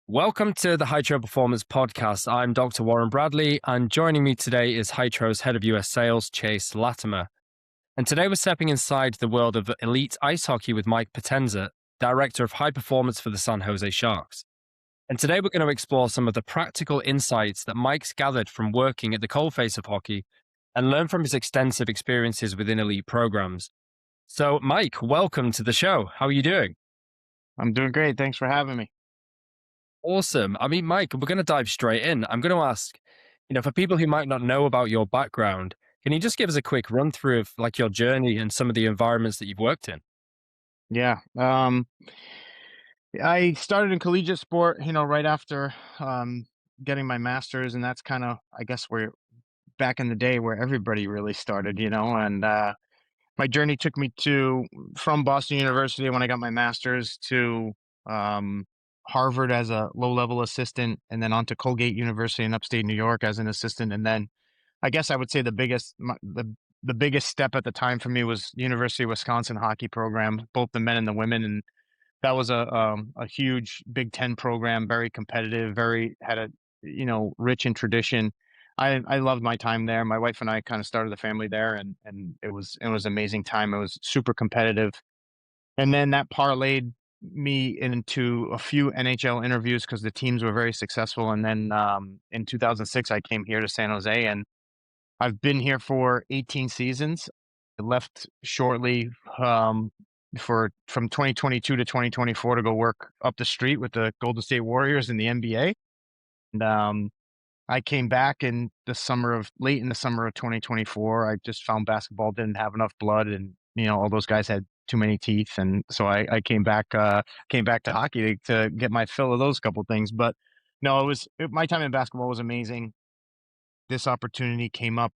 Welcome to the Hytro Performance Podcast. I'm Dr. Warren Bradley, and joining me today is Hytro's Head of US Sales, Chase Latimer. And today we're stepping inside the world of elite ice hockey with Mike Potenza, Director of High Performance for the San Jose Sharks. And today we're going to explore some of the practical insights that Mike's gathered from working at the coalface of hockey and learn from his extensive experiences within elite programs. So, Mike, welcome to the show. How are you doing? I'm doing great. Thanks for having me. Awesome. I mean, Mike, we're going to dive straight in. I'm going to ask, for people who might not know about your background, can you just give us a quick run through of like your journey and some of the environments that you've worked in? Yeah. I started in collegiate sport, right after getting my master's, and that's kind of, I guess, where back in the day where everybody really started, and my journey took me from Boston University when I got my master's to um, Harvard as a low-level assistant, and then on to Colgate University in upstate New York as an assistant, and then I guess I would say the biggest step at the time for me was University of Wisconsin hockey program, both the men and the women, and that was a huge Big Ten program, very competitive, very had a rich in tradition. I loved my time there. My wife and I kind of started the family there, and it was amazing time. It was super competitive, and then that parlayed me into a few NHL interviews because the teams were very successful. And then in 2006, I came here to San Jose, and I've been here for 18 seasons. I left shortly from 2022 to 2024 to go work up the street with the Golden State Warriors in the NBA. And I came back late in the summer of 2024. I just found basketball didn't have enough blood, and all those guys had too many teeth, and so I came back to hockey to get my fill of those couple things. But no, my time in basketball was amazing. This opportunity came up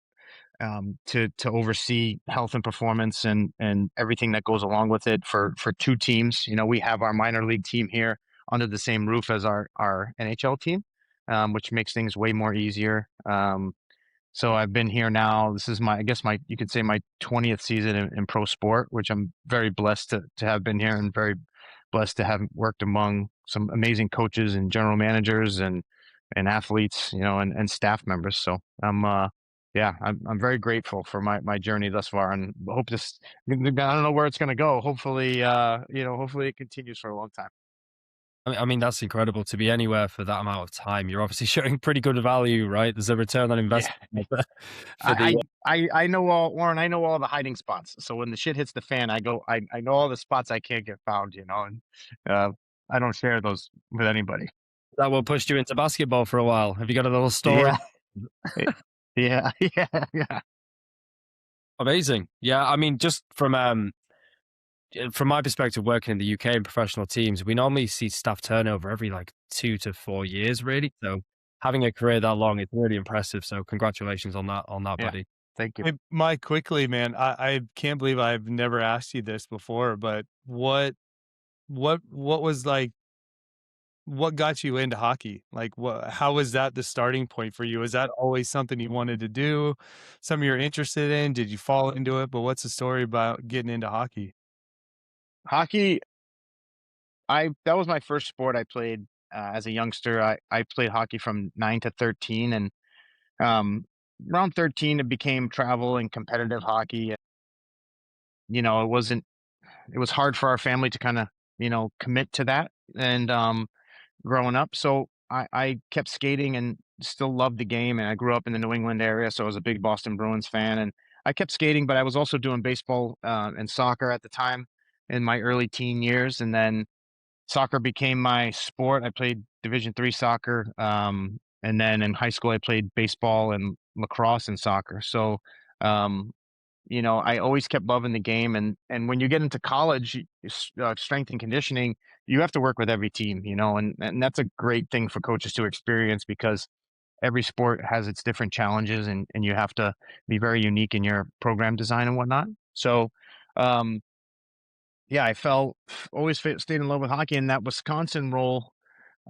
to oversee health and performance and everything that goes along with it for two teams. We have our minor league team here under the same roof as our NHL team, which makes things way more easier. So I've been here now. This is I guess you could say my 20th season in pro sport, which I'm very blessed to have been here, and very blessed to have worked among some amazing coaches and general managers and athletes, and staff members. So I'm very grateful for my journey thus far, and hope this. I don't know where it's going to go. Hopefully, hopefully it continues for a long time. I mean, that's incredible to be anywhere for that amount of time. You're obviously showing pretty good value, right? There's a return on Yeah, investment for the. I know Warren. I know all the hiding spots. So when the shit hits the fan, I know all the spots I can't get found. And uh, I don't share those with anybody. That will push you into basketball for a while. Have you got a little story? Yeah, yeah, yeah. Amazing. Yeah, I mean, just from my perspective, working in the UK in professional teams, we normally see staff turnover every like 2 to 4 years, really. So having a career that long is really impressive. So congratulations on that, Yeah. buddy. Thank you. Hey, Mike, quickly, man, I can't believe I've never asked you this before, but what was like, what got you into hockey? Like, how was that the starting point for you? Is that always something you wanted to do? Something you're interested in? Did you fall into it? But what's the story about getting into hockey? Hockey. That was my first sport I played as a youngster. I played hockey from 9 to 13, and um, around 13 it became travel and competitive hockey. It wasn't. It was hard for our family to kind of commit to that, and growing up, so I kept skating and still loved the game. And I grew up in the New England area, so I was a big Boston Bruins fan, and I kept skating, but I was also doing baseball and soccer at the time in my early teen years, and then soccer became my sport. I played Division III soccer, and then in high school I played baseball and lacrosse and soccer. So, um, I always kept loving the game. And when you get into college, strength and conditioning, you have to work with every team, and that's a great thing for coaches to experience, because every sport has its different challenges, and you have to be very unique in your program design and whatnot. So, um, yeah, always stayed in love with hockey, and that Wisconsin role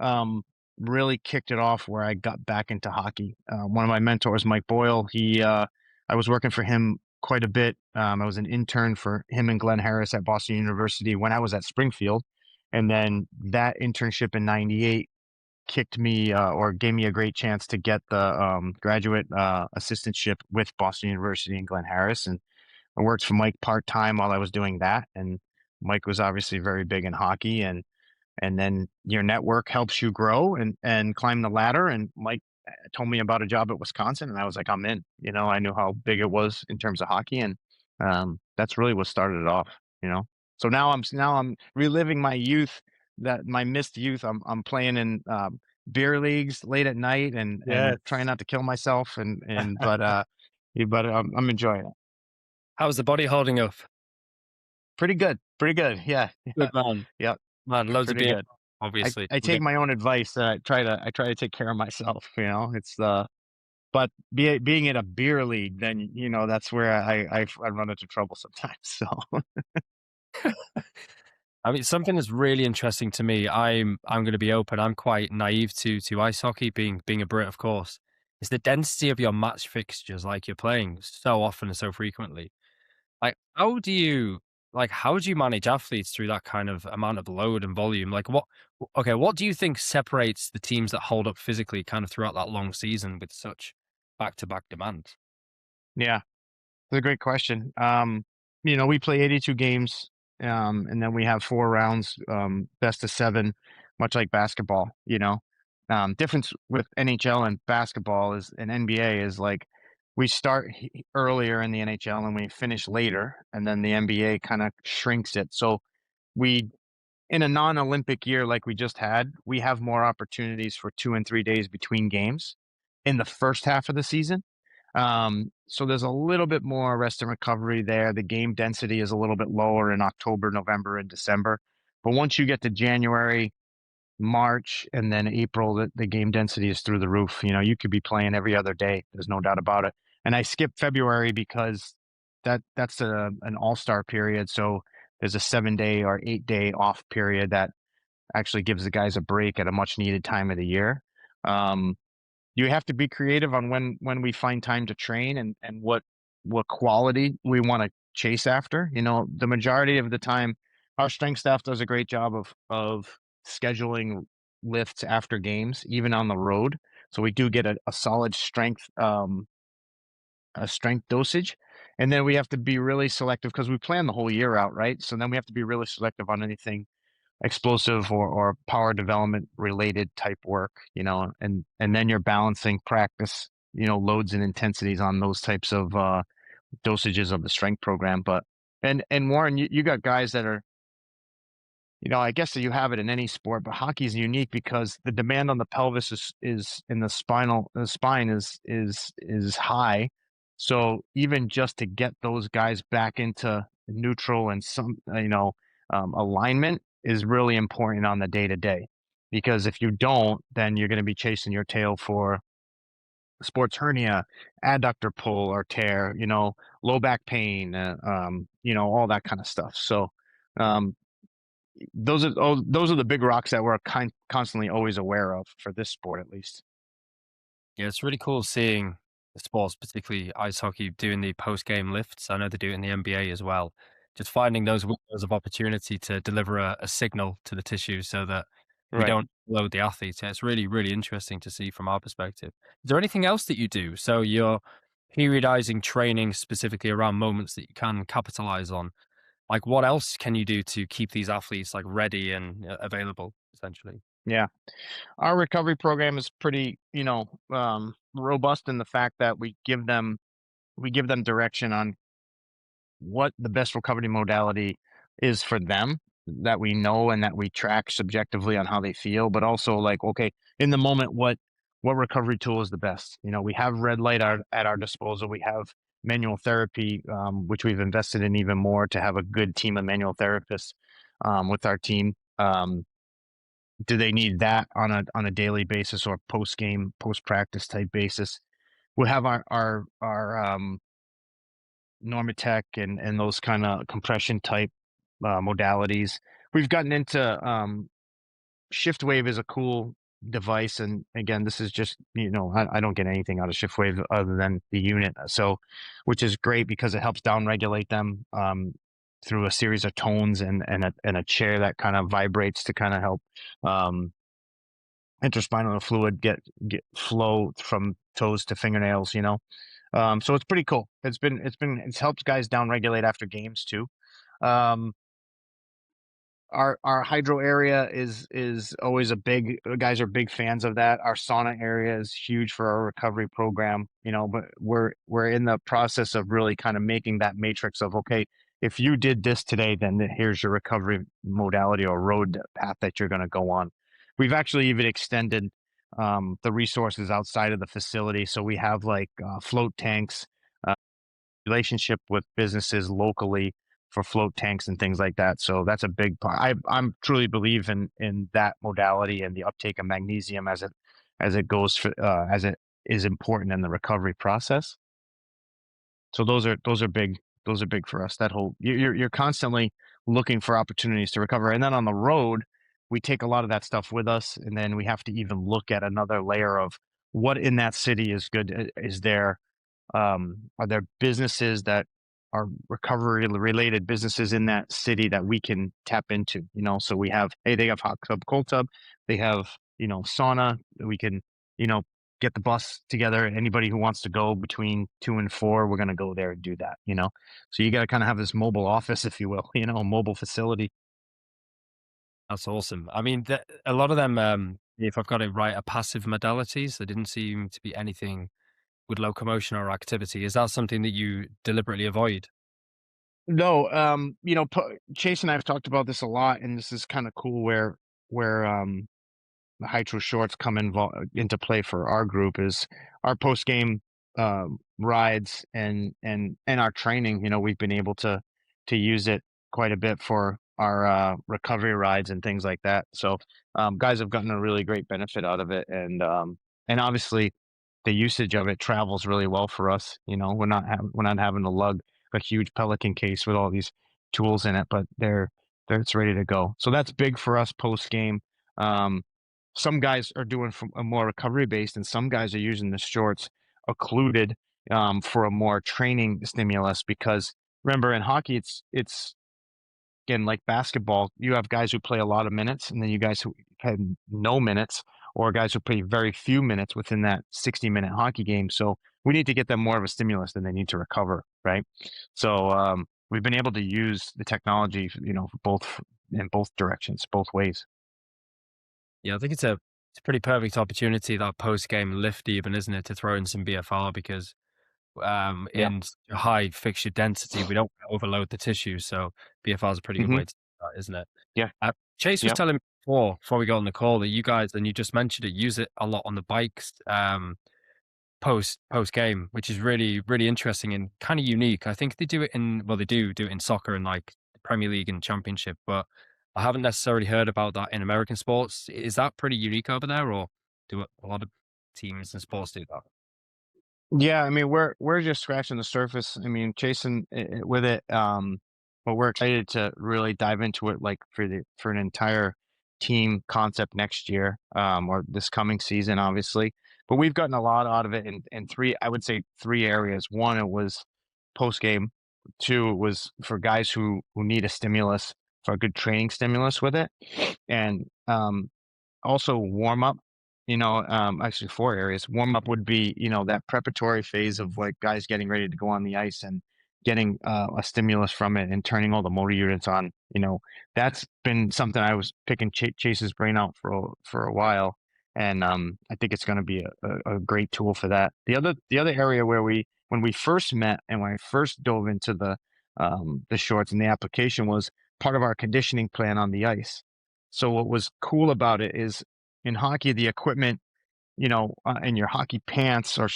um, really kicked it off where I got back into hockey. One of my mentors, Mike Boyle, I was working for him quite a bit. I was an intern for him and Glenn Harris at Boston University when I was at Springfield, and then that internship in '98 kicked me or gave me a great chance to get the graduate assistantship with Boston University in Glen Harris, and I worked for Mike part-time while I was doing that. And Mike was obviously very big in hockey, and then your network helps you grow and climb the ladder. And Mike told me about a job at Wisconsin, and I was like, I'm in. I knew how big it was in terms of hockey, and that's really what started it off. So now I'm reliving my youth, my missed youth. I'm playing in beer leagues late at night and Yes. trying not to kill myself, but I'm enjoying it. How's the body holding up? Pretty good. Yeah. Good man. Yeah. Man, loads of Pretty beer, good. obviously. I take my own advice. I try to take care of myself. It's but being in a beer league, then that's where I run into trouble sometimes. So I mean, something that's really interesting to me. I'm going to be open. I'm quite naive to ice hockey, being a Brit, of course. Is the density of your match fixtures, like you're playing so often and so frequently. Like, how do you manage athletes through that kind of amount of load and volume? Like, what do you think separates the teams that hold up physically, kind of throughout that long season with such back-to-back demand? yeah, it's a great question. We play 82 games, and then we have 4 rounds, best of 7, much like basketball. Difference with NHL and basketball is and NBA is like we start earlier in the NHL and we finish later, and then the NBA kind of shrinks it. So we in a non-Olympic year like we just had, we have more opportunities for 2 and 3 days between games in the first half of the season. So there's a little bit more rest and recovery there. The game density is a little bit lower in October, November, and December. But once you get to January, March, and then April, the game density is through the roof. You could be playing every other day. There's no doubt about it. And I skipped February because that's an all-star period. So there's a 7-day or 8-day off period that actually gives the guys a break at a much needed time of the year. You have to be creative on when we find time to train and what quality we want to chase after. The majority of the time, our strength staff does a great job of scheduling lifts after games, even on the road. So we do get a solid strength dosage. And then we have to be really selective because we plan the whole year out, right? So then we have to be really selective on anything explosive or power development related type work, and then you're balancing practice, loads and intensities on those types of dosages of the strength program. But and Warren, you got guys that are, I guess that you have it in any sport, but hockey is unique because the demand on the pelvis is in the spine is high. So even just to get those guys back into neutral and some, alignment is really important on the day to day, because if you don't, then you're going to be chasing your tail for sports hernia, adductor pull or tear, low back pain, all that kind of stuff. So, those are the big rocks that we're constantly always aware of for this sport, at least. Yeah, it's really cool seeing the sports, particularly ice hockey, doing the post-game lifts. I know they do it in the NBA as well. Just finding those windows of opportunity to deliver a signal to the tissue so that we Right. don't load the athletes. Yeah, it's really, really interesting to see from our perspective. Is there anything else that you do? So you're periodizing training specifically around moments that you can capitalize on. Like, what else can you do to keep these athletes like ready and available, essentially? Yeah. Our recovery program is pretty, robust in the fact that we give them direction on what the best recovery modality is for them, that we know and that we track subjectively on how they feel, but also like, okay, in the moment, what recovery tool is the best? We have red light at our disposal. We have manual therapy, which we've invested in even more to have a good team of manual therapists with our team. Do they need that on a daily basis or post game, post practice type basis? We have our Normatec and those kind of compression type modalities. We've gotten into Shift Wave is a cool device, and again, this is just I don't get anything out of Shift Wave other than the unit, so which is great because it helps down regulate them through a series of tones and a chair that kind of vibrates to kind of help interspinal fluid get flow from toes to fingernails, you know. So it's pretty cool. It's helped guys down regulate after games too. Um, our hydro area is always a big, guys are big fans of that. Our sauna area is huge for our recovery program, you know, but we're in the process of really kind of making that matrix of, okay, if you did this today, then here's your recovery modality or road path that you're going to go on. We've actually even extended the resources outside of the facility, so we have like float tanks, relationship with businesses locally for float tanks and things like that. So that's a big part. I'm truly believe in that modality and the uptake of magnesium as it goes for, as it is important in the recovery process. So those are big. Those are big for us. That whole you're constantly looking for opportunities to recover, and then on the road we take a lot of that stuff with us, and then we have to even look at another layer of what in that city is good. Is there are there businesses that are recovery related businesses in that city that we can tap into? You know, so we have, hey, they have hot tub, cold tub, they have, you know, sauna. We can, you know, get the bus together. Anybody who wants to go between 2 and 4, we're going to go there and do that. You know, so you got to kind of have this mobile office, if you will, you know, a mobile facility. That's awesome. I mean, a lot of them, if I've got it right, are passive modalities. There didn't seem to be anything with locomotion or activity. Is that something that you deliberately avoid? No, you know, Chase and I have talked about this a lot, and this is kind of cool where the Hytro shorts come into play for our group is our post game rides and our training. You know, we've been able to use it quite a bit for our recovery rides and things like that. So guys have gotten a really great benefit out of it, and obviously the usage of it travels really well for us. You know, we're not having to lug a huge Pelican case with all these tools in it, but they're it's ready to go. So that's big for us post game. Um, some guys are doing from a more recovery based, and some guys are using the shorts occluded for a more training stimulus. Because remember, in hockey, it's again like basketball. You have guys who play a lot of minutes, and then you guys who had no minutes, or guys who play very few minutes within that 60-minute hockey game. So we need to get them more of a stimulus than they need to recover, right? So we've been able to use the technology, you know, both in both directions, both ways. Yeah, I think it's a pretty perfect opportunity, that post game lift, even, isn't it, to throw in some BFR because Yeah. in high fixture density, we don't overload the tissue. So BFR is a pretty good Hmm. way to do that, isn't it? Yeah. Chase was Yep. telling me before we got on the call that you guys, and you just mentioned it, use it a lot on the bikes post game, which is really really interesting and kind of unique. I think they do it in, well, they do it in soccer and like the Premier League and Championship, but I haven't necessarily heard about that in American sports. Is that pretty unique over there, or do a lot of teams and sports do that? Yeah, I mean, we're just scratching the surface. I mean, chasing with it, but we're excited to really dive into it, like for an entire team concept next year, or this coming season, obviously. But we've gotten a lot out of it in three, I would say, three areas. One, it was post game. Two, it was for guys who need a stimulus, for a good training stimulus with it, and also warm up, you know, actually four areas. Warm up would be, you know, that preparatory phase of like guys getting ready to go on the ice and getting a stimulus from it and turning all the motor units on. You know, that's been something I was picking Chase's brain out for a while, and I think it's going to be a great tool for that. The other area where when we first met and when I first dove into the shorts and the application was part of our conditioning plan on the ice. So what was cool about it is in hockey, the equipment, you know, in your hockey pants, or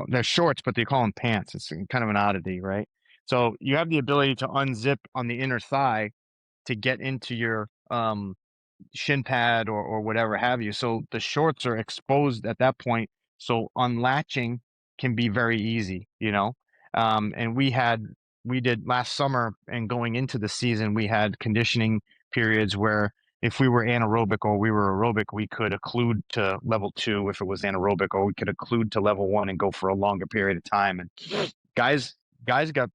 they're shorts, but they call them pants. It's kind of an oddity, right? So you have the ability to unzip on the inner thigh to get into your shin pad or whatever have you. So the shorts are exposed at that point. So unlatching can be very easy, you know. And we did last summer and going into the season, we had conditioning periods where if we were anaerobic or we were aerobic, we could occlude to level 2 if it was anaerobic, or we could occlude to level 1 and go for a longer period of time. And guys, guys got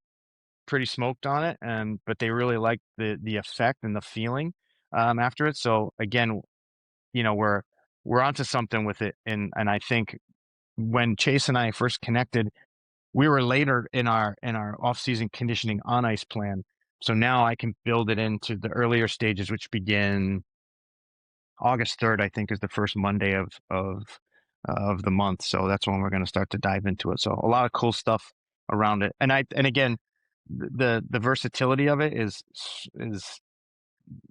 pretty smoked on it, and but they really liked the effect and the feeling after it. So again, you know, we're onto something with it. And I think when Chase and I first connected, we were later in our off-season conditioning on ice plan. So now I can build it into the earlier stages, which begin August 3rd, I think, is the first Monday of the month. So that's when we're going to start to dive into it. So a lot of cool stuff around it. And again, the versatility of it is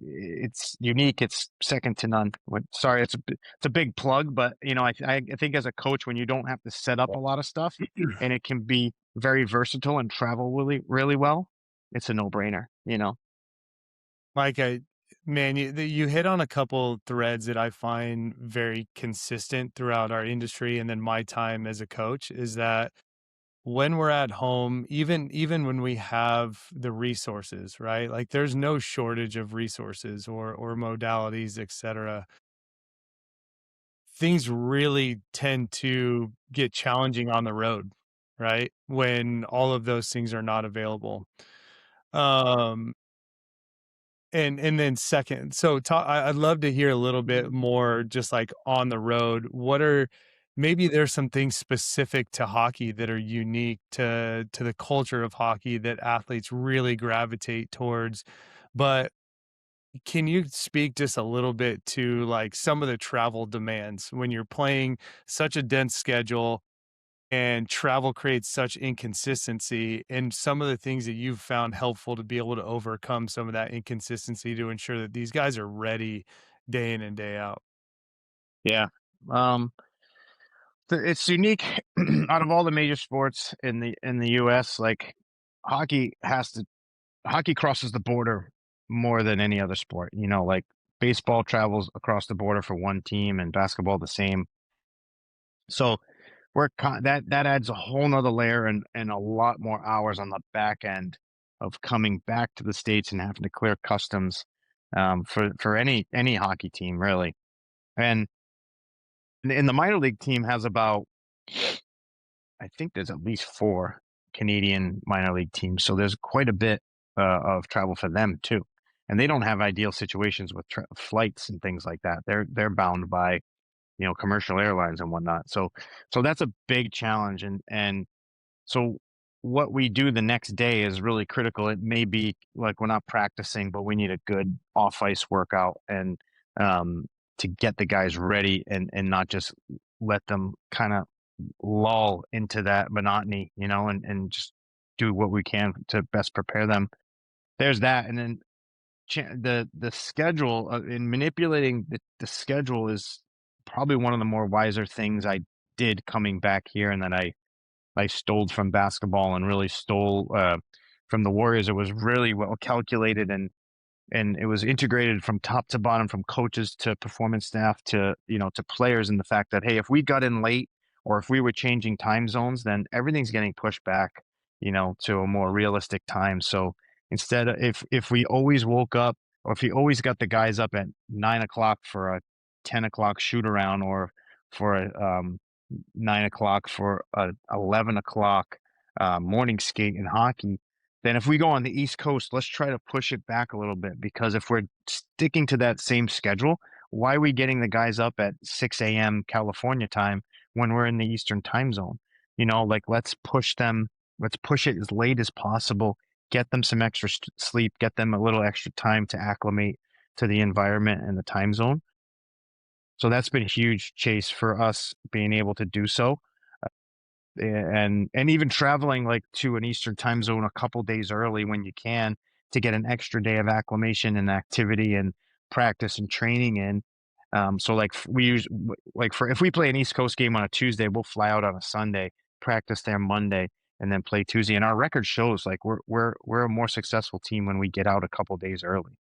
it's unique. It's second to none. Sorry, it's a big plug, but I think as a coach, when you don't have to set up a lot of stuff and it can be very versatile and travel really well, it's a no-brainer. Mike, man, you hit on a couple threads that I find very consistent throughout our industry, and then my time as a coach is that when we're at home, even when we have the resources, right? Like there's no shortage of resources or modalities, etc. Things really tend to get challenging on the road, right? When all of those things are not available. And then second, so I'd love to hear a little bit more just like on the road. Maybe there's some things specific to hockey that are unique to the culture of hockey that athletes really gravitate towards. But can you speak just a little bit to like some of the travel demands when you're playing such a dense schedule and travel creates such inconsistency, and some of the things that you've found helpful to be able to overcome some of that inconsistency to ensure that these guys are ready day in and day out? Yeah. It's unique out of all the major sports in the US. Like hockey crosses the border more than any other sport. Like baseball travels across the border for one team, and basketball the same. So that adds a whole nother layer and a lot more hours on the back end of coming back to the States and having to clear customs for any hockey team really. And the minor league team has about, I think there's at least 4 Canadian minor league teams. So there's quite a bit of travel for them too. And they don't have ideal situations with flights and things like that. They're bound by, commercial airlines and whatnot. So that's a big challenge. And so what we do the next day is really critical. It may be like we're not practicing, but we need a good off ice workout and to get the guys ready and not just let them kind of lull into that monotony, and just do what we can to best prepare them. There's that. And then the schedule in manipulating the schedule is probably one of the more wiser things I did coming back here, and that I stole from basketball and really stole from the Warriors. It was really well calculated, and it was integrated from top to bottom, from coaches to performance staff to to players, and the fact that, hey, if we got in late or if we were changing time zones, then everything's getting pushed back to a more realistic time. So instead, if we always woke up, or if we always got the guys up at 9 o'clock for a 10 o'clock shoot around, or for a 9 o'clock for a 11 o'clock morning skate in hockey, then if we go on the East Coast, let's try to push it back a little bit, because if we're sticking to that same schedule, why are we getting the guys up at 6 a.m. California time when we're in the Eastern time zone? Like let's push it as late as possible, get them some extra sleep, get them a little extra time to acclimate to the environment and the time zone. So that's been a huge, Chase, for us being able to do so. And even traveling like to an Eastern time zone a couple days early when you can, to get an extra day of acclimation and activity and practice and training in. So like we use, like for, if we play an East Coast game on a Tuesday, we'll fly out on a Sunday, practice there Monday, and then play Tuesday. And our record shows like we're a more successful team when we get out a couple days early.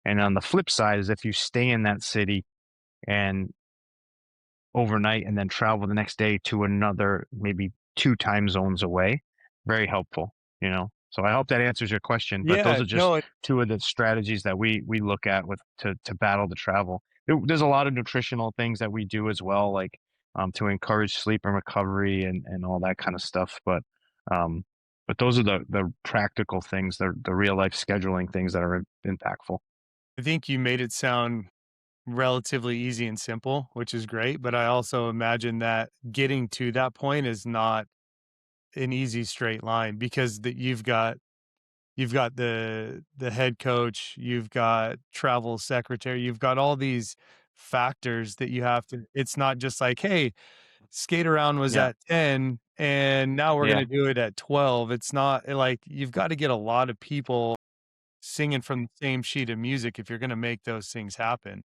And on the flip side is if you stay in that city and overnight and then travel the next day to another, maybe 2 time zones away, very helpful. So I hope that answers your question, but those Yeah, are just no, 2 of the strategies that we look at to battle the travel. There's a lot of nutritional things that we do as well, like to encourage sleep and recovery and all that kind of stuff. But those are the practical things, the real life scheduling things that are impactful. I think you made it sound relatively easy and simple, which is great. But I also imagine that getting to that point is not an easy straight line because you've got the head coach, you've got travel secretary, you've got all these factors that you have to. It's not just like, hey, skate around was Yeah. at 10 and now we're Yeah. going to do it at 12. It's not like you've got to get a lot of people singing from the same sheet of music if you're going to make those things happen.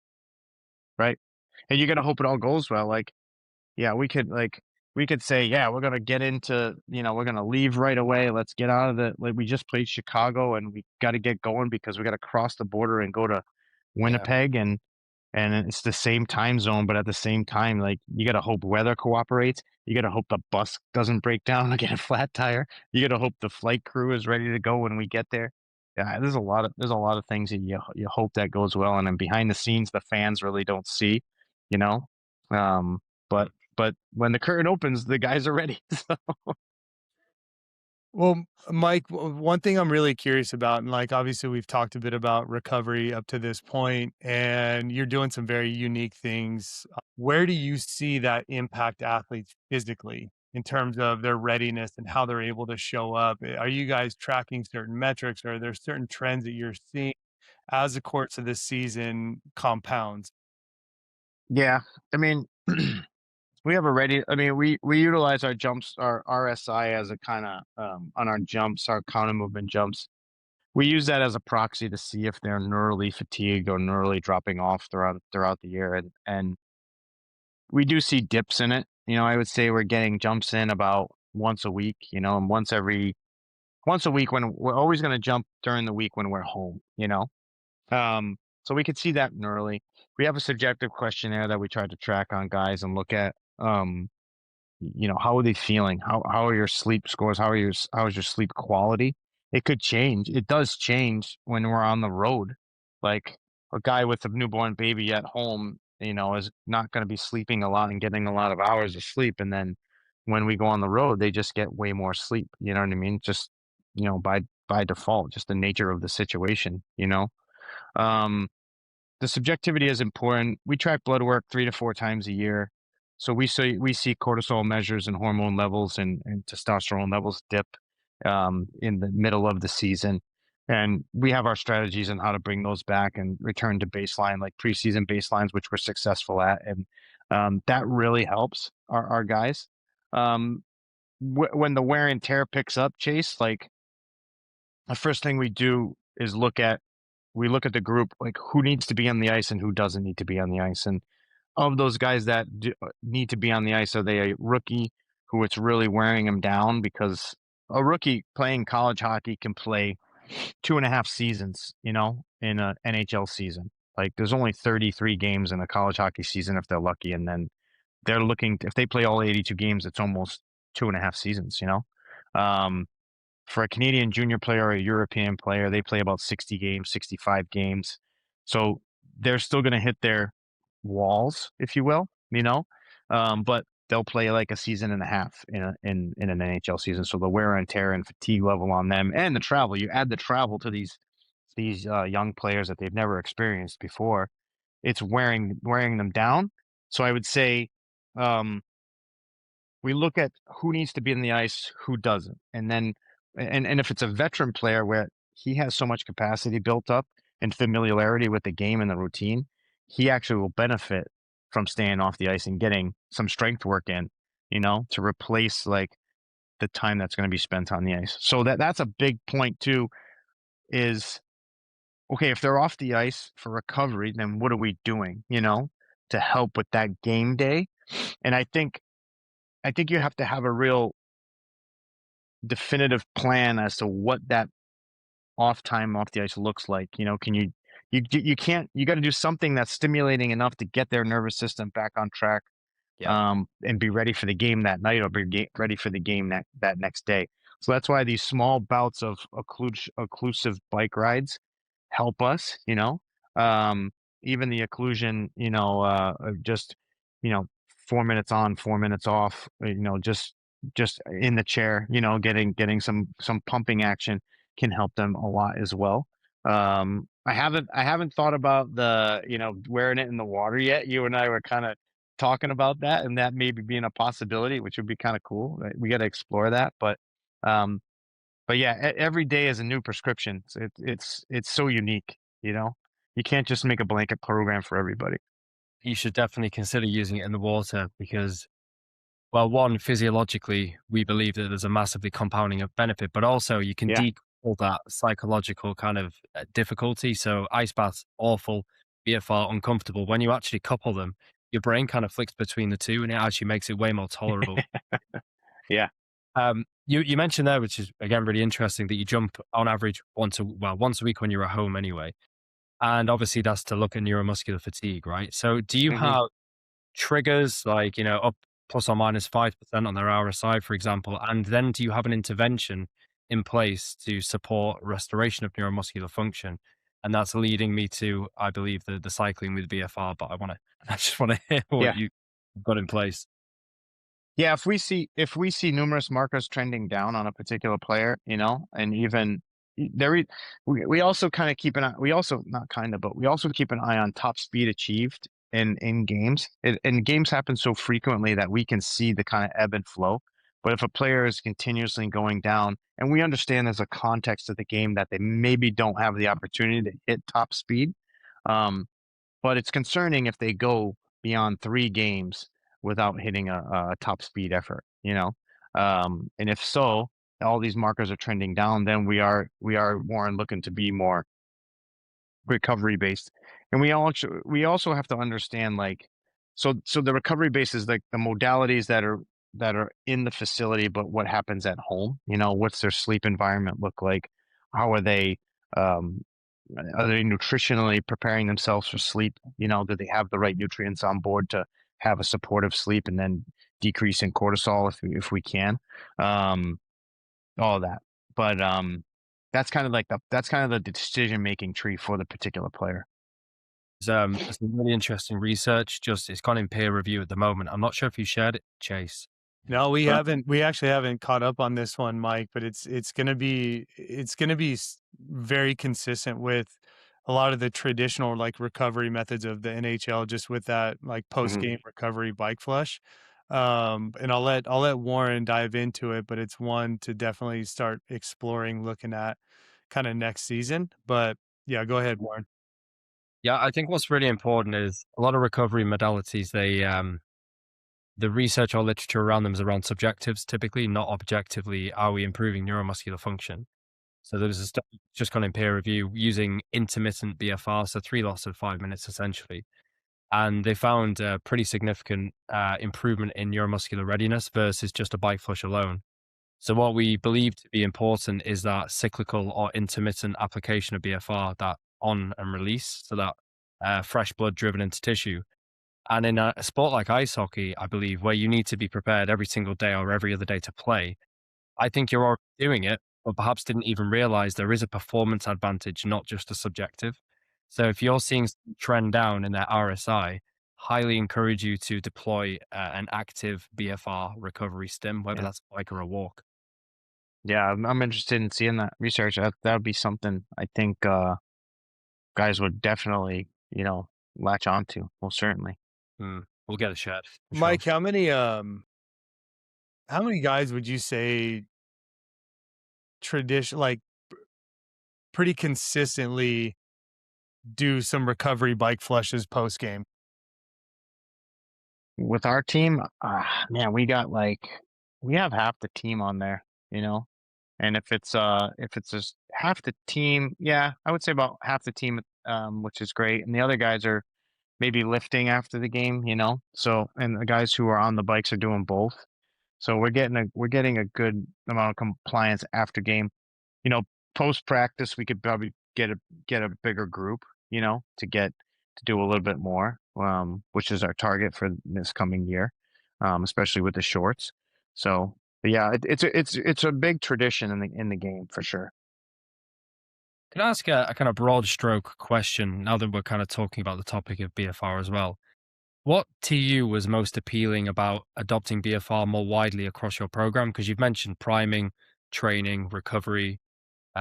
Right. And you got to hope it all goes well. Like, yeah, we could say, yeah, we're gonna get into, we're gonna leave right away. Let's get out of the like we just played Chicago and we got to get going because we got to cross the border and go to Yeah. Winnipeg and it's the same time zone, but at the same time, like you got to hope weather cooperates. You got to hope the bus doesn't break down or get a flat tire. You got to hope the flight crew is ready to go when we get there. Yeah, there's a lot of things that you hope that goes well, and then behind the scenes, the fans really don't see, you know. Um, but when the curtain opens, the guys are ready. So, Well, Mike, one thing I'm really curious about, and like obviously we've talked a bit about recovery up to this point, and you're doing some very unique things. Where do you see that impact athletes physically in terms of their readiness and how they're able to show up? Are you guys tracking certain metrics, or are there certain trends that you're seeing as the course of this season compounds? yeah, I mean, we have a ready. I mean, we utilize our jumps, our RSI as a kind of on our jumps, our counter movement jumps. We use that as a proxy to see if they're neurally fatigued or neurally dropping off throughout the year, and we do see dips in it. I would say we're getting jumps in about once a week. And once a week when we're always going to jump during the week when we're home. So we could see that neurally. We have a subjective questionnaire that we try to track on guys and look at. How are they feeling? How are your sleep scores? How is your sleep quality? It could change. It does change when we're on the road. Like a guy with a newborn baby at home, is not going to be sleeping a lot and getting a lot of hours of sleep. And then when we go on the road, they just get way more sleep. You know what I mean? Just, by default, just the nature of the situation. Um, the subjectivity is important. We track blood work 3 to 4 times a year. So we see cortisol measures and hormone levels and testosterone levels dip in the middle of the season. And we have our strategies on how to bring those back and return to baseline, like preseason baselines, which we're successful at. And that really helps our guys. Um, when the wear and tear picks up, Chase, like the first thing we do is we look at the group, like who needs to be on the ice and who doesn't need to be on the ice. And of those guys that need to be on the ice, are they a rookie who it's really wearing him down? Because a rookie playing college hockey can play 2.5 seasons, in a NHL season. Like there's only 33 games in a college hockey season if they're lucky. And then if they play all 82 games, it's almost 2.5 seasons. Um, for a Canadian junior player or a European player, they play about 60 games, 65 games. So they're still going to hit their walls, if you will. But they'll play like a season and a half in an NHL season. So the wear and tear and fatigue level on them and the travel, you add the travel to these young players that they've never experienced before. It's wearing them down. So I would say, we look at who needs to be in the ice, who doesn't. And then and if it's a veteran player where he has so much capacity built up and familiarity with the game and the routine, he actually will benefit from staying off the ice and getting some strength work in, to replace like the time that's going to be spent on the ice. So that's a big point too, is okay, if they're off the ice for recovery, then what are we doing, to help with that game day? And I think you have to have a real definitive plan as to what that off time off the ice looks like. Can you can't you got to do something that's stimulating enough to get their nervous system back on track, Yep. and be ready for the game that night or ready for the game that next day. So that's why these small bouts of occlusive bike rides help us. Um, Even the occlusion, of just, you know, 4 minutes on, 4 minutes off, just in the chair, getting some pumping action can help them a lot as well. I haven't thought about the, wearing it in the water yet. You and I were kind of talking about that, and that maybe being a possibility, which would be kind of cool. Right? We got to explore that, um, but yeah, every day is a new prescription. So it's so unique. You can't just make a blanket program for everybody. You should definitely consider using it in the water because, well, one, physiologically, we believe that there's a massively compounding of benefit, but also you can Yeah, decouple that psychological kind of difficulty. So ice baths, awful, BFR, uncomfortable. When you actually couple them, your brain kind of flicks between the two and it actually makes it way more tolerable. yeah, You mentioned there, which is again really interesting, that you jump on average once a week when you're at home anyway. And obviously that's to look at neuromuscular fatigue, right? So do you hmm have triggers like, up plus or minus 5% on their RSI, for example? And then do you have an intervention in place to support restoration of neuromuscular function? And that's leading me to, I believe, the cycling with BFR, but I just want to hear what yeah. you've got in place. Yeah, if we see numerous markers trending down on a particular player, and even there, we also kind of keep an eye. We also not kind of, but we also keep an eye on top speed achieved in games. And games happen so frequently that we can see the kind of ebb and flow. But if a player is continuously going down, and we understand there's a context of the game that they maybe don't have the opportunity to hit top speed, um, but it's concerning if they go beyond 3 games without hitting a top speed effort. And if so, all these markers are trending down, then we are more looking to be more recovery based. And we also have to understand, like, so the recovery base is like the modalities that are in the facility, but what happens at home, what's their sleep environment look like? How um are they nutritionally preparing themselves for sleep? Do they have the right nutrients on board to have a supportive sleep, and then decreasing cortisol if we can? Um, all of that. But that's kind of the decision making tree for the particular player. There's some really interesting research. Just it's gone in peer review at the moment. I'm not sure if you shared it, Chase. No, we But haven't. We actually haven't caught up on this one, Mike. But it's gonna be very consistent with a lot of the traditional like recovery methods of the NHL, just with that like post mhm, game recovery bike flush. And I'll let Warren dive into it, but it's one to definitely start exploring, looking at kind of next season. But yeah, go ahead, Warren. Yeah, I think what's really important is a lot of recovery modalities. The research or literature around them is around subjectives, typically, not objectively. Are we improving neuromuscular function? So there was a study just gone in peer review using intermittent BFR, so 3 lots of 5 minutes essentially, and they found a pretty significant improvement in neuromuscular readiness versus just a bike flush alone. So what we believe to be important is that cyclical or intermittent application of BFR, that on and release, so that fresh blood driven into tissue. And in a sport like ice hockey, I believe, where you need to be prepared every single day or every other day to play, I think you're already doing it, but perhaps didn't even realize there is a performance advantage, not just a subjective. So if you're seeing some trend down in their RSI, highly encourage you to deploy an active BFR recovery stim, whether yeah, that's a bike or a walk. yeah. I'm interested in seeing that research. That would be something I think guys would definitely, latch onto. Most certainly. Hmm. We'll get a shared for sure. Mike, how many guys would you say tradition like pretty consistently do some recovery bike flushes post game? With our team, man, we have half the team on there, you know. And if it's just half the team, yeah, I would say about half the team, which is great. And the other guys are maybe lifting after the game. So, and the guys who are on the bikes are doing both. So we're getting a good amount of compliance after game. you know, Post practice, we could probably get a bigger group, to do a little bit more, which is our target for this coming year, especially with the shorts. So, but yeah, it's a big tradition in the game for sure. Can I ask a kind of broad stroke question now that we're kind of talking about the topic of BFR as well? What to you was most appealing about adopting BFR more widely across your program? Because you've mentioned priming, training, recovery.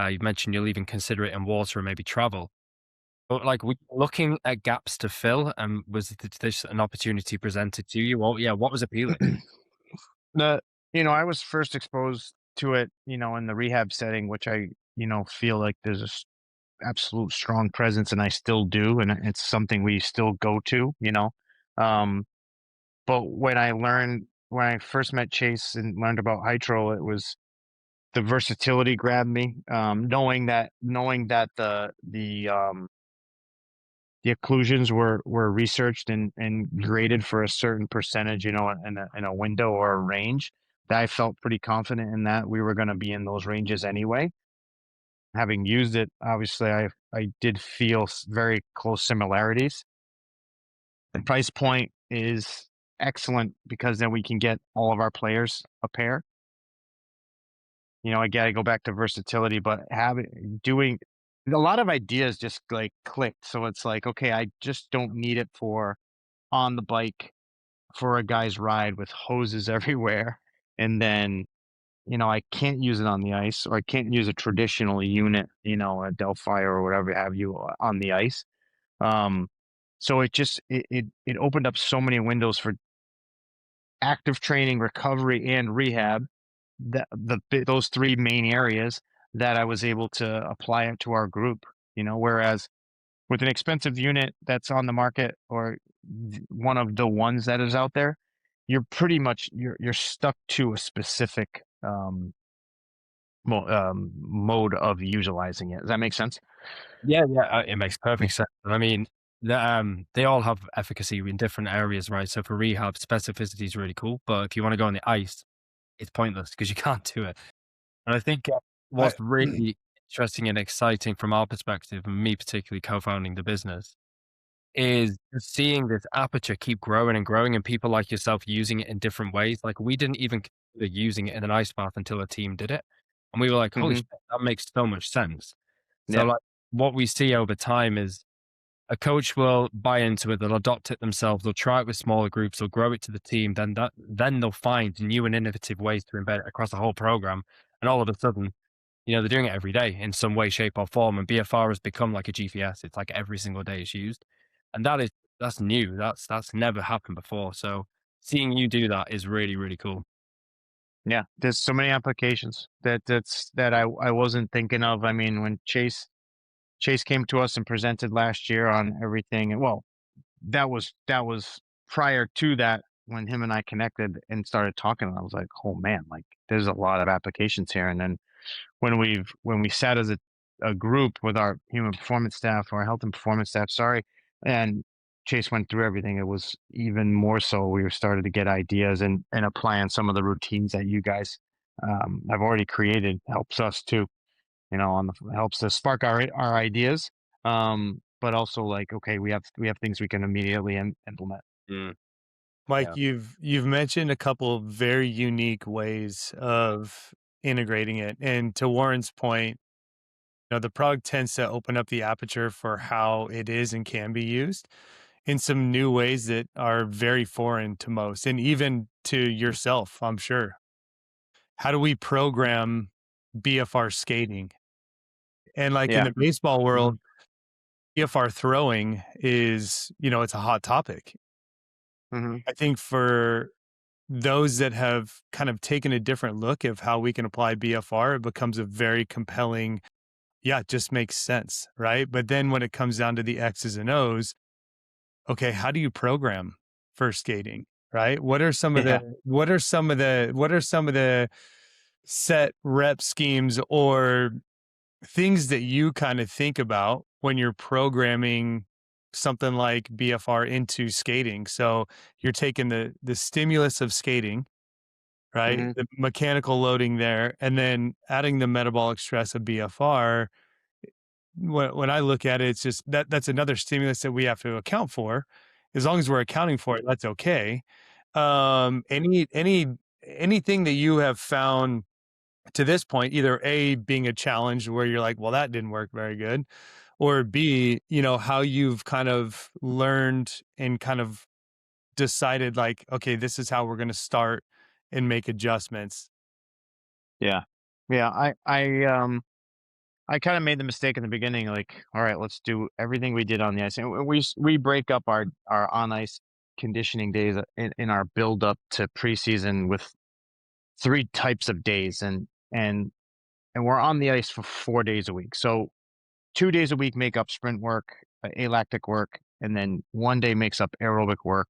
You've mentioned you'll even consider it in water and maybe travel. But like, were you looking at gaps to fill, and was this an opportunity presented to you? Well, yeah, what was appealing? The I was first exposed to it, in the rehab setting, which I, feel like there's absolute strong presence, and I still do, and it's something we still go to, Um, but when I first met Chase and learned about Hytro, it was the versatility grabbed me. Knowing that the occlusions were researched and graded for a certain percentage, in a window or a range, that I felt pretty confident in that we were going to be in those ranges anyway. Having used it, obviously, I did feel very close similarities. The price point is excellent because then we can get all of our players a pair. Again, I go back to versatility, but having doing a lot of ideas just like clicked. So it's like, okay, I just don't need it for on the bike for a guy's ride with hoses everywhere. And then, I can't use it on the ice, or I can't use a traditional unit, a Delphi or whatever have you on the ice. Um, so it opened up so many windows for active training, recovery, and rehab. Those three main areas that I was able to apply it to our group. Whereas with an expensive unit that's on the market, or one of the ones that is out there, you're pretty much you're stuck to a specific mode of utilizing it. Does that make sense? Yeah, yeah, it makes perfect sense. I mean, they all have efficacy in different areas, right? So for rehab, specificity is really cool, but if you want to go on the ice, it's pointless because you can't do it. And I think I what's really interesting and exciting from our perspective, and me particularly co-founding the business, is just seeing this aperture keep growing and growing, and people like yourself using it in different ways. Like, we didn't even consider using it in an ice bath until a team did it, and we were like, "Holy Hmm. shit, that makes so much sense." So, Yeah. like, what we see over time is a coach will buy into it, they'll adopt it themselves, they'll try it with smaller groups, they'll grow it to the team, then they'll find new and innovative ways to embed it across the whole program, and all of a sudden, they're doing it every day in some way, shape, or form, and BFR has become like a GPS. It's like every single day it's used, and that's new. That's never happened before. So seeing you do that is really, really cool. Yeah. There's so many applications that I wasn't thinking of. I mean, when Chase came to us and presented last year on everything, and well, that was prior to that, when him and I connected and started talking. I was like, oh man, like there's a lot of applications here. And then when we sat as a group with our human performance staff, or our health and performance staff, sorry, and Chase went through everything, it was even more so we were started to get ideas, and applying some of the routines that you guys have already created helps us too. Helps us spark our ideas. But also, like, okay, we have things we can immediately implement. Mm, Mike, yeah. you've mentioned a couple of very unique ways of integrating it. And to Warren's point, the product tends to open up the aperture for how it is and can be used in some new ways that are very foreign to most, and even to yourself, I'm sure. How do we program BFR skating? And like in Yeah. the baseball Hmm. world, BFR throwing is, it's a hot topic. Hmm. I think for those that have kind of taken a different look of how we can apply BFR, it becomes a very compelling, yeah, it just makes sense, right? But then when it comes down to the X's and O's, okay, how do you program for skating, right? Yeah. What are some of the set rep schemes or things that you kind of think about when you're programming something like BFR into skating? So you're taking the stimulus of skating, right? Hmm. The mechanical loading there, and then adding the metabolic stress of BFR. When I look at it, it's just that's another stimulus that we have to account for. As long as we're accounting for it, that's okay. Anything that you have found to this point, either A, being a challenge where you're like, well, that didn't work very good, or B, how you've kind of learned and kind of decided like, okay, this is how we're going to start and make adjustments. Yeah. Yeah. I I kind of made the mistake in the beginning, like, all right, let's do everything we did on the ice. And we break up our on ice conditioning days in our build up to preseason with three types of days, and we're on the ice for 4 days a week. So 2 days a week make up sprint work, alactic work, and then one day makes up aerobic work,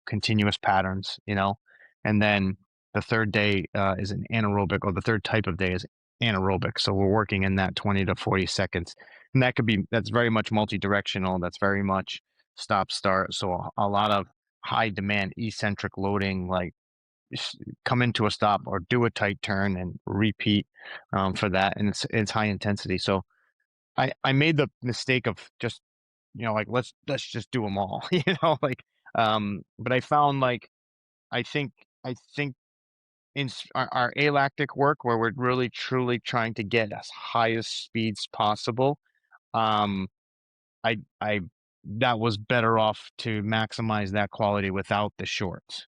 continuous patterns, and then the third day is an anaerobic, or the third type of day is anaerobic. So we're working in that 20 to 40 seconds. And that's very much multi-directional. That's very much stop start. So a lot of high demand eccentric loading, like come into a stop or do a tight turn and repeat for that. And it's high intensity. So I made the mistake of just, like, let's just do them all, but I found, like, I think in our alactic work, where we're really truly trying to get as high as speeds possible, um, I that was better off to maximize that quality without the shorts.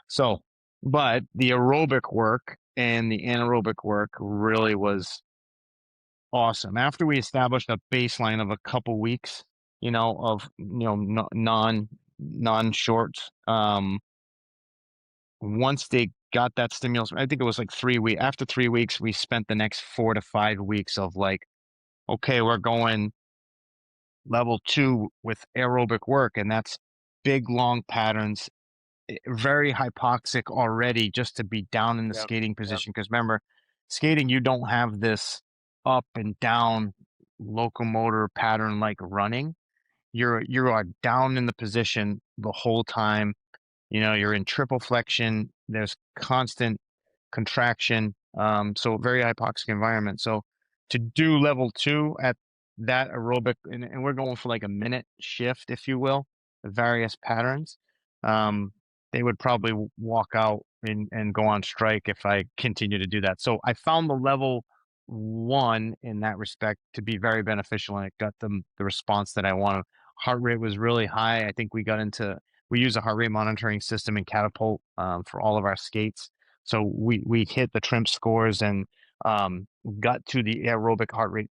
So, but the aerobic work and the anaerobic work really was awesome. After we established a baseline of a couple weeks, of non shorts, once they got that stimulus, I think it was like 3 weeks. After 3 weeks, we spent the next 4 to 5 weeks of, like, okay, we're going level 2 with aerobic work, and that's big long patterns, very hypoxic already, just to be down in the Yep. skating position. Because remember, skating, you don't have this up and down locomotor pattern like running. You are down in the position the whole time. You're in triple flexion. There's constant contraction. So very hypoxic environment. So to do level 2 at that aerobic, and we're going for like a minute shift, if you will, various patterns. Um, they would probably walk out and go on strike if I continue to do that. So I found the level 1 in that respect to be very beneficial, and it got them the response that I wanted. Heart rate was really high. I think we use a heart rate monitoring system in Catapult for all of our skates. So we hit the trim scores and got to the aerobic heart rate,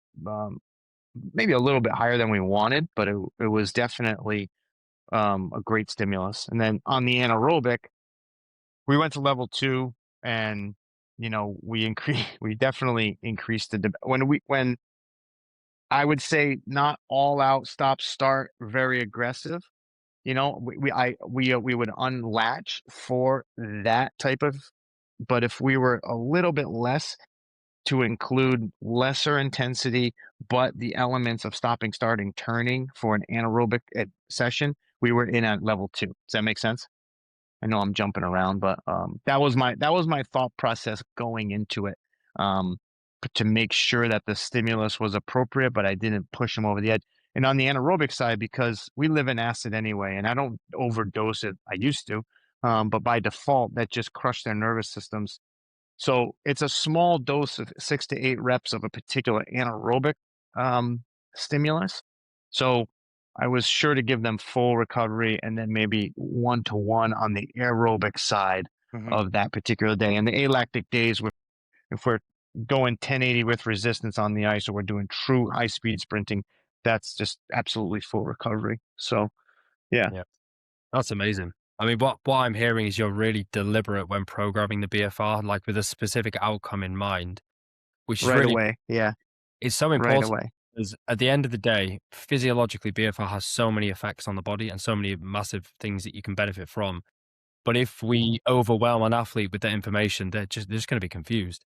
maybe a little bit higher than we wanted, but it was definitely a great stimulus. And then on the anaerobic, we went to level 2, and we definitely increased when I would say not all out stop start, very aggressive. We would unlatch for that type of, but if we were a little bit less, to include lesser intensity, but the elements of stopping, starting, turning for an anaerobic session, we were in at level 2. Does that make sense? I know I'm jumping around, but that was my thought process going into it, to make sure that the stimulus was appropriate, but I didn't push them over the edge. And on the anaerobic side, because we live in acid anyway, and I don't overdose it. I used to, but by default, that just crushed their nervous systems. So it's a small dose of 6 to 8 reps of a particular anaerobic stimulus. So I was sure to give them full recovery, and then maybe 1-to-1 on the aerobic side of that particular day. And the alactic days, if we're going 1080 with resistance on the ice, or we're doing true high speed sprinting, that's just absolutely full recovery. So yeah. Yeah. That's amazing. I mean, what I'm hearing is you're really deliberate when programming the BFR, like with a specific outcome in mind, which is Right really, away. Yeah. it's so Right important, away. because at the end of the day, physiologically, BFR has so many effects on the body and so many massive things that you can benefit from. But if we overwhelm an athlete with that information, they're just going to be confused.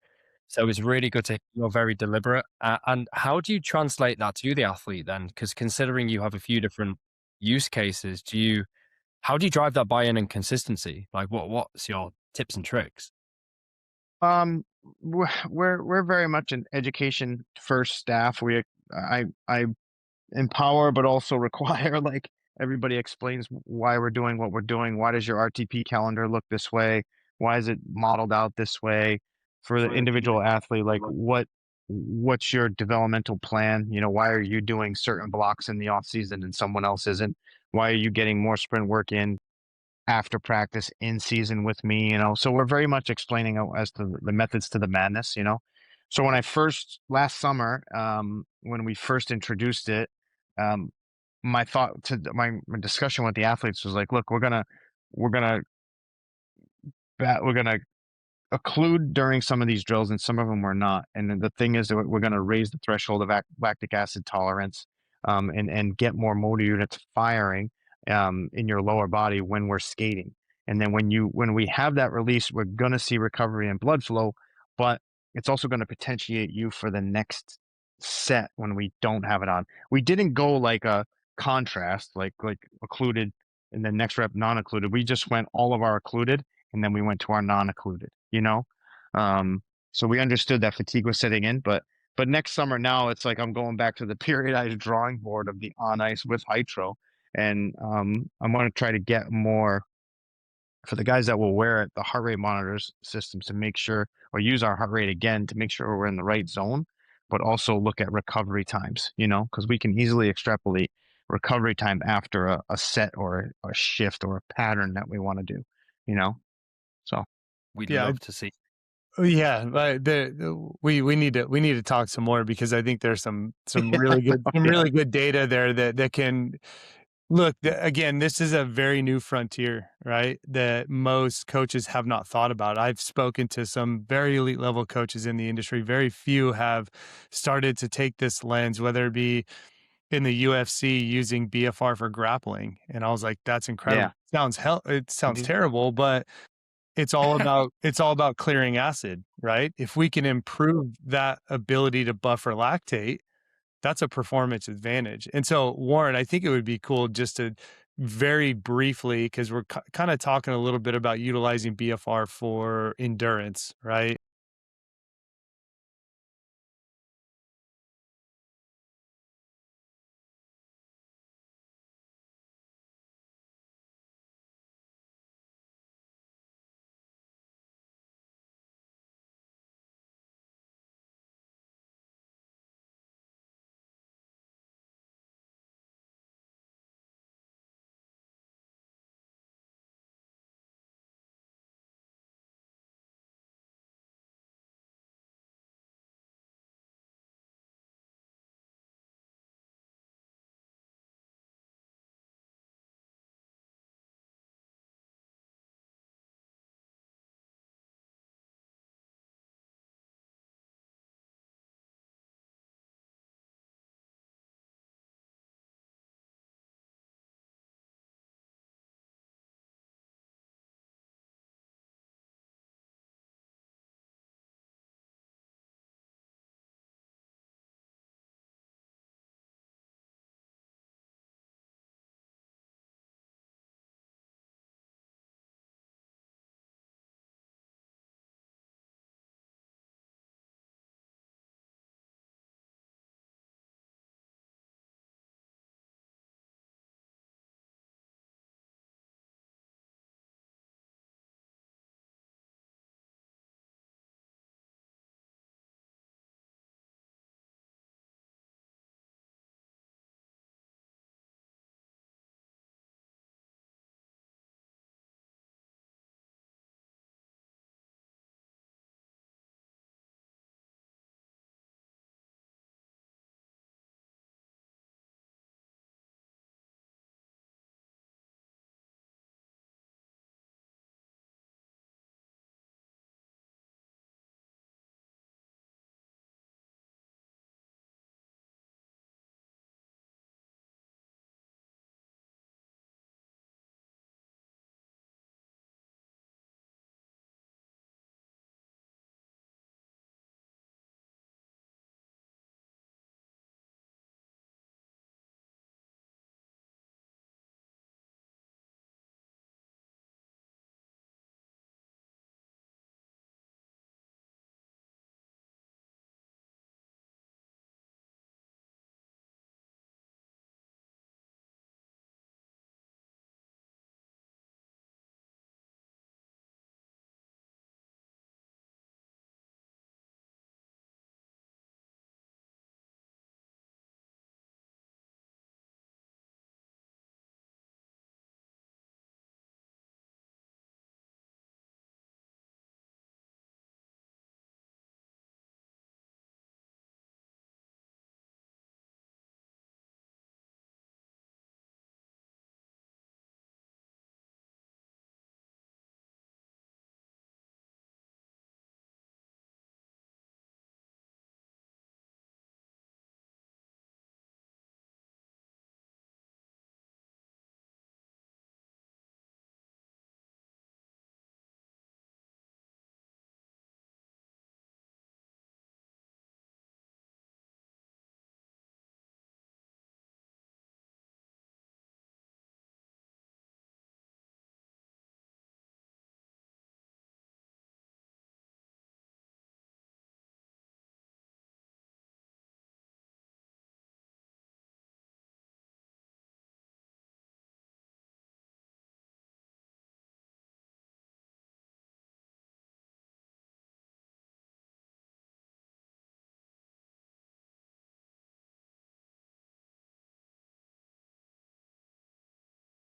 So it's really good to, you're very deliberate. And how do you translate that to the athlete then? Because considering you have a few different use cases, how do you drive that buy-in and consistency? Like what's your tips and tricks? Um, we're very much an education first staff. I empower, but also require, like, everybody explains why we're doing what we're doing. Why does your RTP calendar look this way? Why is it modeled out this way for the individual athlete? Like, what's your developmental plan? Why are you doing certain blocks in the off season and someone else isn't? Why are you getting more sprint work in after practice in season with me? So we're very much explaining as to the methods to the madness. So when last summer, when we first introduced it, um, my thought to my discussion with the athletes was like, look, we're gonna we're gonna occlude during some of these drills, and some of them we're not. And then the thing is that we're going to raise the threshold of lactic acid tolerance, and get more motor units firing in your lower body when we're skating. And then when we have that release, we're going to see recovery and blood flow, but it's also going to potentiate you for the next set when we don't have it on. We didn't go like a contrast, like occluded, and then next rep non-occluded. We just went all of our occluded, and then we went to our non-occluded, you know? So we understood that fatigue was setting in, but next summer now it's like I'm going back to the periodized drawing board of the on ice with Hytro. And I'm going to try to get more for the guys that will wear it, the heart rate monitors systems to make sure, or use our heart rate again to make sure we're in the right zone, but also look at recovery times, you know, because we can easily extrapolate recovery time after a set or a shift or a pattern that we want to do, you know? So We'd Yeah, love to see. yeah, but we need to talk some more, because I think there's some really good really good data there that can look. Again, this is a very new frontier, right? That most coaches have not thought about. I've spoken to some very elite level coaches in the industry. Very few have started to take this lens, whether it be in the UFC using BFR for grappling, and I was like, that's incredible. yeah. It sounds Mhm. terrible, but it's all about clearing acid, right? If we can improve that ability to buffer lactate, that's a performance advantage. And so, Warren, I think it would be cool just to very briefly, because we're kind of talking a little bit about utilizing BFR for endurance, right?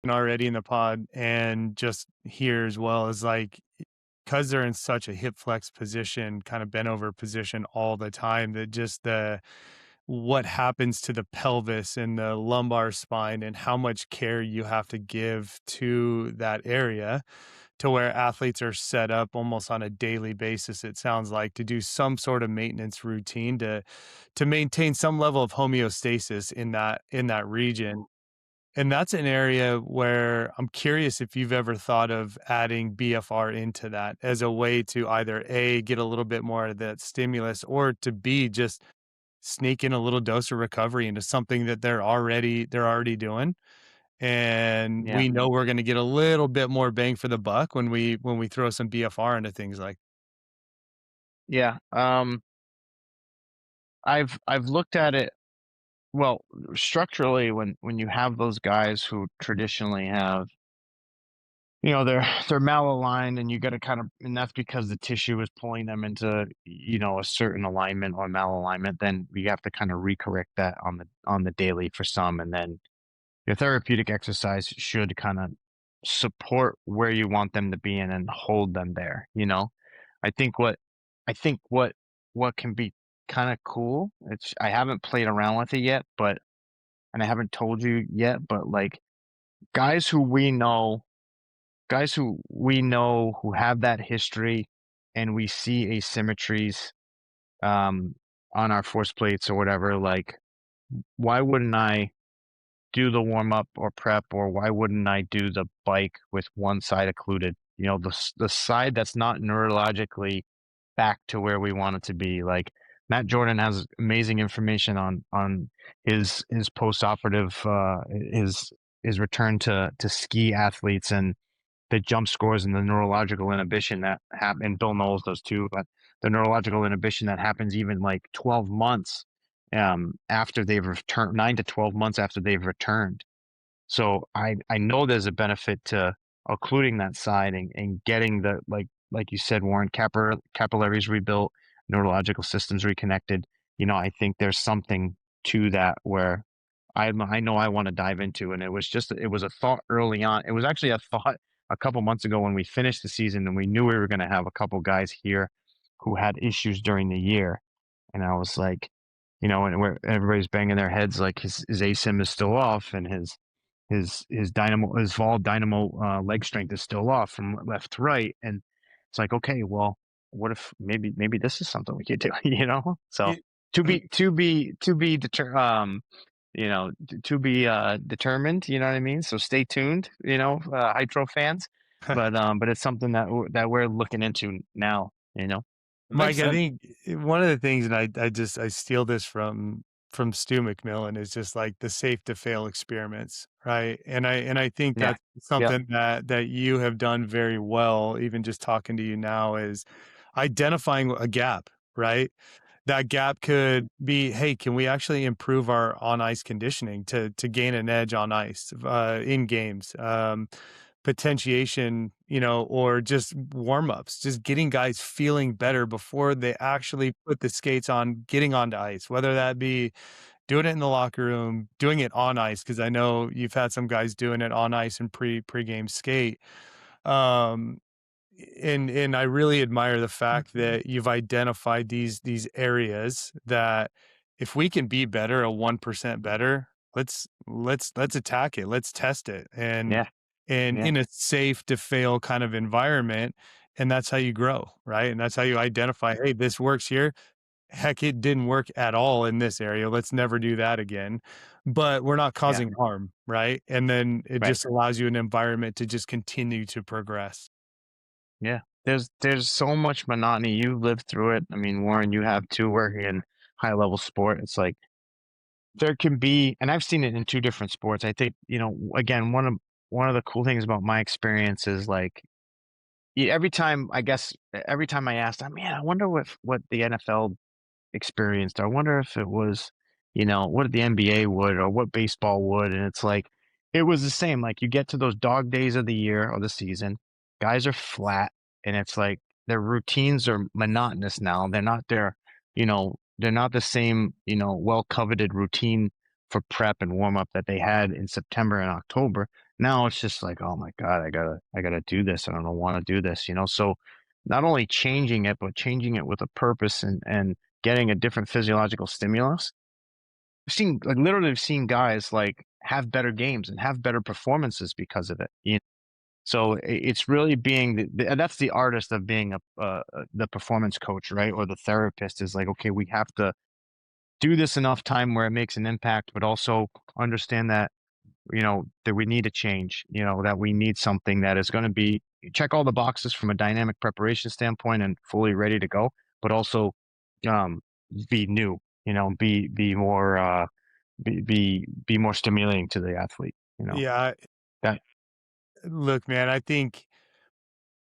already in the pod and just here as well is like, because they're in such a hip flex position, kind of bent over position all the time, that just what happens to the pelvis and the lumbar spine and how much care you have to give to that area, to where athletes are set up almost on a daily basis, it sounds like, to do some sort of maintenance routine to maintain some level of homeostasis in that region. And that's an area where I'm curious if you've ever thought of adding BFR into that as a way to either A, get a little bit more of that stimulus, or to B, just sneak in a little dose of recovery into something that they're already doing. And Yeah. we know we're going to get a little bit more bang for the buck when we throw some BFR into things like. Yeah. I've looked at it. Well, structurally, when you have those guys who traditionally have, they're malaligned, and you got to kind of, and that's because the tissue is pulling them into, a certain alignment or malalignment. Then we have to kind of recorrect that on the daily for some, and then your therapeutic exercise should kind of support where you want them to be in and hold them there. I think what I think what can be kind of cool. I haven't played around with it yet, and I haven't told you yet, but like guys who we know, who have that history, and we see asymmetries um on our force plates or whatever, like why wouldn't I do the warm up or prep, or why wouldn't I do the bike with one side occluded? The side that's not neurologically back to where we want it to be. Like Matt Jordan has amazing information on his post operative his return to ski athletes, and the jump scores and the neurological inhibition that happen. And Bill Knowles does too, but the neurological inhibition that happens even like 12 months after they've returned, 9 to 12 months after they've returned. So I know there's a benefit to occluding that side, and getting the, like you said, Warren, capillaries rebuilt, neurological systems reconnected. I think there's something to that where I know I want to dive into. And it was a thought early on. It was actually a thought a couple months ago when we finished the season and we knew we were going to have a couple guys here who had issues during the year. And I was like, and where everybody's banging their heads, like his ASIM is still off, and his vol dynamo leg strength is still off from left to right. And it's like, okay, well, what if maybe this is something we could do, So It, to be determined, you know what I mean? So stay tuned, Hytro fans. But it's something that we're looking into now, It makes Mike, I sense. think one of the things, and I steal this from Stu McMillan, is just like the safe to fail experiments, right? And I think Yeah. that's Yep. something that you have done very well. Even just talking to you now is identifying a gap, right? That gap could be, hey, can we actually improve our on ice conditioning to gain an edge on ice in games? Potentiation, or just warm ups, just getting guys feeling better before they actually put the skates on, getting onto ice, whether that be doing it in the locker room, doing it on ice, because I know you've had some guys doing it on ice and pregame skate. Um, and I really admire the fact that you've identified these areas that if we can be better, a 1% better, let's attack it. Let's test it. And Yeah. Yeah. in a safe to fail kind of environment. And that's how you grow, right? And that's how you identify, hey, this works here. Heck, it didn't work at all in this area. Let's never do that again. But we're not Yeah. causing harm, right? And then it Right. just allows you an environment to just continue to progress. Yeah. There's so much monotony. You lived through it. I mean, Warren, you have too, working in high level sport. It's like there can be, and I've seen it in two different sports. I think, again, one of the cool things about my experience is like, every time I asked, man, I wonder what the NFL experienced. I wonder if it was, what the NBA would, or what baseball would. And it's like, it was the same. Like you get to those dog days of the year or the season, guys are flat, and it's like their routines are monotonous now. They're not the same, well coveted routine for prep and warm up that they had in September and October. Now it's just like, oh my God, I gotta do this. I don't want to do this, you know? So not only changing it, but changing it with a purpose and getting a different physiological stimulus. Literally I've seen guys like have better games and have better performances because of it. You know? So it's really being that's the artist of being the performance coach, right? Or the therapist is like, okay, we have to do this enough time where it makes an impact, but also understand that, you know, that we need a change, you know, that we need something that is going to be check all the boxes from a dynamic preparation standpoint and fully ready to go, but also um, be new, you know, be more be more stimulating to the athlete, you know. Yeah. That Look, man, I think,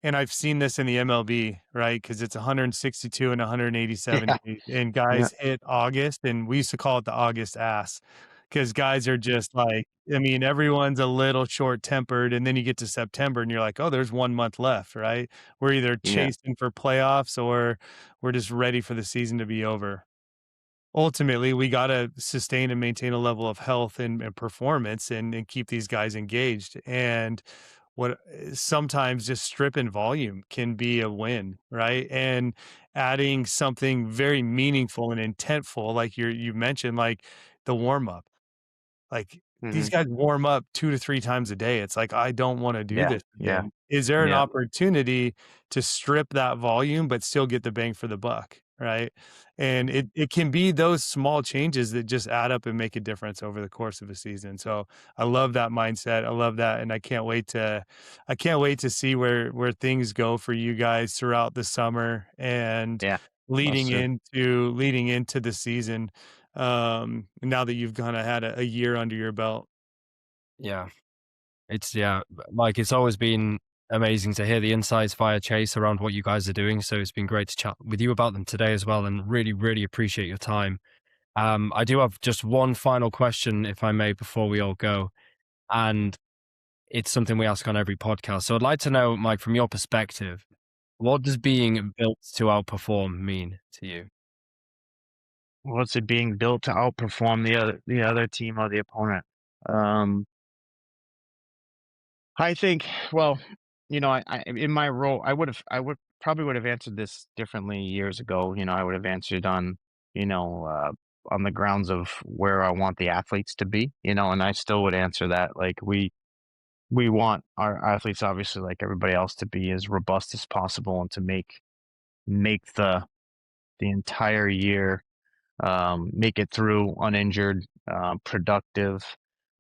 and I've seen this in the MLB, right? Because it's 162 and 187 yeah, days, and yeah, guys hit August, and we used to call it the August ass, because guys are just like, I mean, everyone's a little short tempered, and then you get to September, and you're like, oh, there's 1 month left, right? We're either yeah. chasing for playoffs or we're just ready for the season to be over. Ultimately, we got to sustain and maintain a level of health and performance and keep these guys engaged. And what sometimes just stripping volume can be a win, right? And adding something very meaningful and intentful, like you mentioned, like the warm up. Like, these Hmm. guys warm up 2 to 3 times a day. It's like, I don't wanna do Yeah, this yeah, again. Is there an yeah. opportunity to strip that volume, but still get the bang for the buck, right? And it can be those small changes that just add up and make a difference over the course of a season. So, I love that mindset. I love that, and I can't wait to see where things go for you guys throughout the summer and Yeah, us leading too. into the season, now that you've kinda had a year under your belt. Yeah. Mike, it's always been amazing to hear the insights via Chase around what you guys are doing. So it's been great to chat with you about them today as well, and really, really appreciate your time. I do have just one final question, if I may, before we all go, and it's something we ask on every podcast. So I'd like to know, Mike, from your perspective, what does being built to outperform mean to you? What's it being built to outperform the other team or the opponent? Um, I think, well, you know, I in my role, I would probably would have answered this differently years ago. You know, I would have answered you know, on the grounds of where I want the athletes to be, you know, and I still would answer that. Like we want our athletes, obviously, like everybody else, to be as robust as possible and to make the entire year make it through uninjured, productive,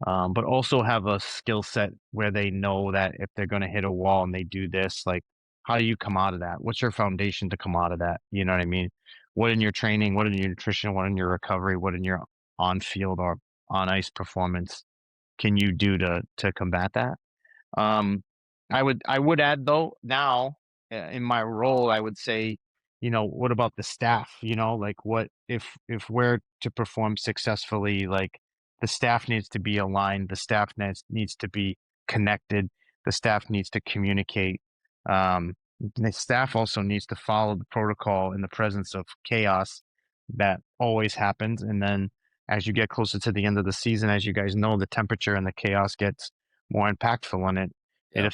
but also have a skill set where they know that if they're going to hit a wall and they do this, like, how do you come out of that? What's your foundation to come out of that? You know what I mean? What in your training, what in your nutrition, what in your recovery, what in your on field or on ice performance can you do to combat that? Um, I would add though now in my role, I would say, you know, what about the staff? You know, like what if we're to perform successfully, like the staff needs to be aligned, the staff needs to be connected, the staff needs to communicate. Um, the staff also needs to follow the protocol in the presence of chaos that always happens. And then as you get closer to the end of the season, as you guys know, the temperature and the chaos gets more impactful on it. Yeah.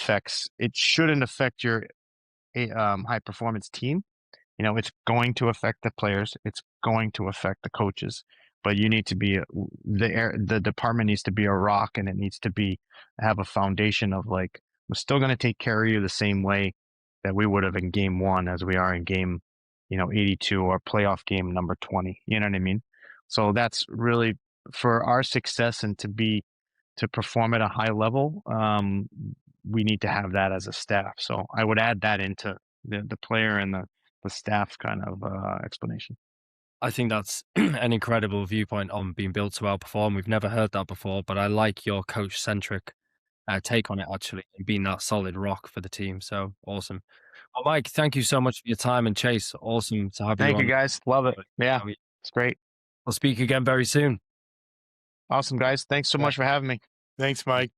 It shouldn't affect your high performance team. You know, it's going to affect the players. It's going to affect the coaches, but you need to be the department needs to be a rock, and it needs to be have a foundation of like, we're still going to take care of you the same way that we would have in game one as we are in game, you know, 82 or playoff game number 20. You know what I mean? So that's really for our success and to perform at a high level. We need to have that as a staff. So I would add that into the player and the staff kind of explanation. I think that's an incredible viewpoint on being built to outperform. We've never heard that before, but I like your coach centric take on it actually, and being that solid rock for the team. So awesome. Well, Mike, thank you so much for your time, and Chase, awesome to have you Thank you on. guys. Love it. Yeah, it's great. We'll speak again very soon. Awesome guys. Thanks so Yeah. much for having me. Thanks, Mike.